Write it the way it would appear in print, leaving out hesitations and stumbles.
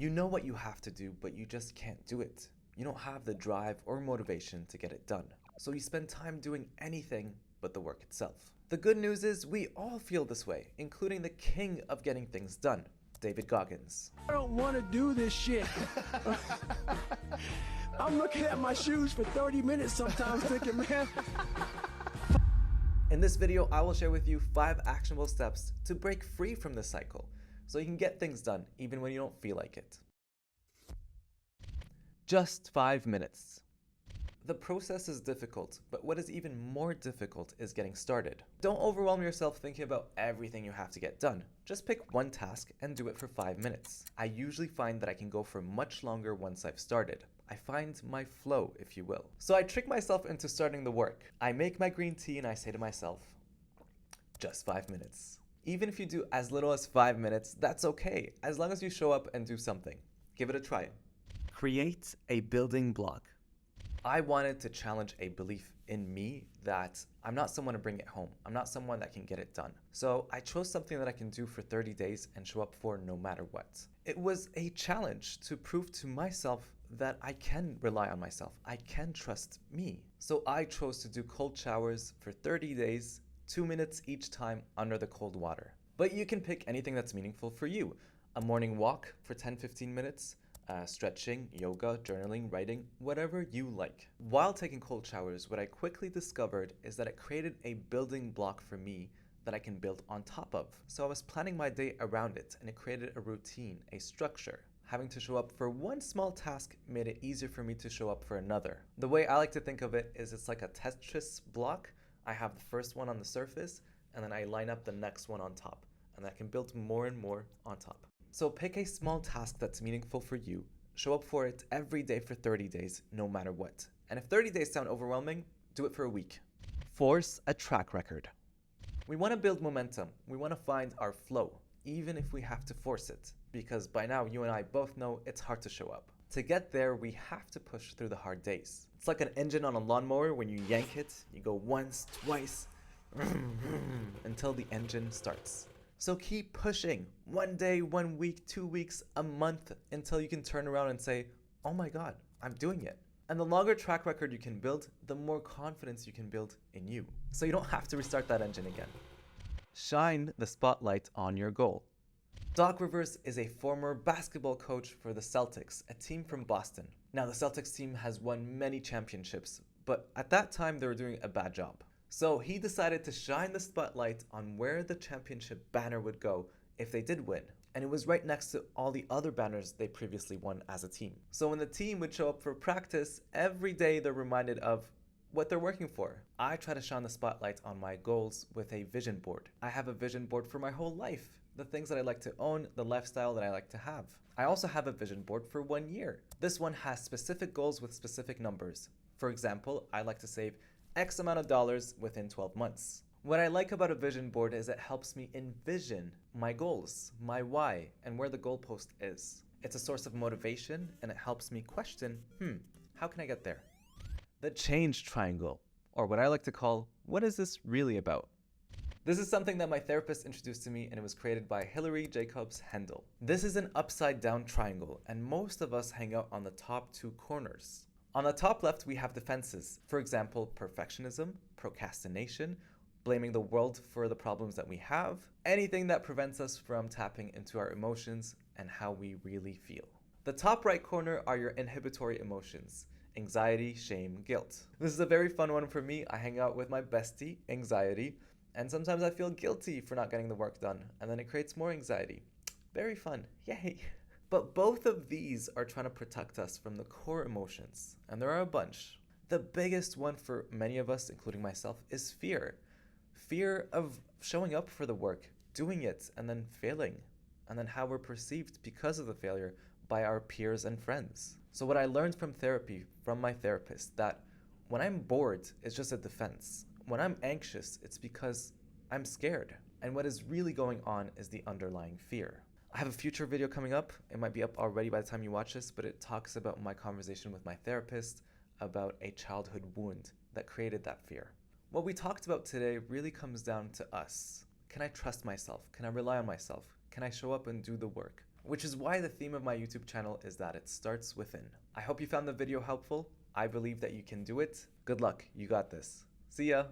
You know what you have to do, but you just can't do it. You don't have the drive or motivation to get it done. So you spend time doing anything but the work itself. The good news is we all feel this way, including the king of getting things done, David Goggins. I don't want to do this shit. I'm looking at my shoes for 30 minutes sometimes thinking, man. In this video, I will share with you 5 actionable steps to break free from this cycle so you can get things done even when you don't feel like it. Just 5 minutes. The process is difficult, but what is even more difficult is getting started. Don't overwhelm yourself thinking about everything you have to get done. Just pick one task and do it for 5 minutes. I usually find that I can go for much longer once I've started. I find my flow, if you will. So I trick myself into starting the work. I make my green tea and I say to myself, just 5 minutes. Even if you do as little as 5 minutes, that's okay, as long as you show up and do something. Give it a try. Create a building block. I wanted to challenge a belief in me that I'm not someone to bring it home. I'm not someone that can get it done. So I chose something that I can do for 30 days and show up for no matter what. It was a challenge to prove to myself that I can rely on myself. I can trust me. So I chose to do cold showers for 30 days, 2 minutes each time under the cold water. But you can pick anything that's meaningful for you. A morning walk for 10-15 minutes, stretching, yoga, journaling, writing, whatever you like. While taking cold showers, what I quickly discovered is that it created a building block for me that I can build on top of. So I was planning my day around it, and it created a routine, a structure. Having to show up for one small task made it easier for me to show up for another. The way I like to think of it is it's like a Tetris block. I have the first one on the surface, and then I line up the next one on top, and I can build more and more on top. So pick a small task that's meaningful for you, show up for it every day for 30 days, no matter what. And if 30 days sound overwhelming, do it for a week. Force a track record. We want to build momentum. We want to find our flow, even if we have to force it, because by now you and I both know it's hard to show up. To get there, we have to push through the hard days. It's like an engine on a lawnmower. When you yank it, you go once, twice, until the engine starts. So keep pushing, 1 day, 1 week, 2 weeks, a month, until you can turn around and say, oh my God, I'm doing it. And the longer track record you can build, the more confidence you can build in you. So you don't have to restart that engine again. Shine the spotlight on your goal. Doc Rivers is a former basketball coach for the Celtics, a team from Boston. Now the Celtics team has won many championships, but at that time they were doing a bad job. So he decided to shine the spotlight on where the championship banner would go if they did win. And it was right next to all the other banners they previously won as a team. So when the team would show up for practice, every day they're reminded of what they're working for. I try to shine the spotlight on my goals with a vision board. I have a vision board for my whole life. The things that I like to own, the lifestyle that I like to have. I also have a vision board for 1 year. This one has specific goals with specific numbers. For example, I like to save X amount of dollars within 12 months. What I like about a vision board is it helps me envision my goals, my why, and where the goalpost is. It's a source of motivation, and it helps me question, how can I get there? The change triangle, or what I like to call, what is this really about? This is something that my therapist introduced to me, and it was created by Hillary Jacobs Hendel. This is an upside down triangle, and most of us hang out on the top 2 corners. On the top left, we have defenses. For example, perfectionism, procrastination, blaming the world for the problems that we have, anything that prevents us from tapping into our emotions and how we really feel. The top right corner are your inhibitory emotions: anxiety, shame, guilt. This is a very fun one for me. I hang out with my bestie, anxiety, and sometimes I feel guilty for not getting the work done, and then it creates more anxiety. Very fun, yay! But both of these are trying to protect us from the core emotions, and there are a bunch. The biggest one for many of us, including myself, is fear. Fear of showing up for the work, doing it, and then failing, and then how we're perceived because of the failure by our peers and friends. So what I learned from therapy, from my therapist, that when I'm bored, it's just a defense. When I'm anxious, it's because I'm scared. And what is really going on is the underlying fear. I have a future video coming up. It might be up already by the time you watch this, but it talks about my conversation with my therapist about a childhood wound that created that fear. What we talked about today really comes down to us. Can I trust myself? Can I rely on myself? Can I show up and do the work? which is why the theme of my YouTube channel is that it starts within. I hope you found the video helpful. I believe that you can do it. Good luck, you got this. See ya!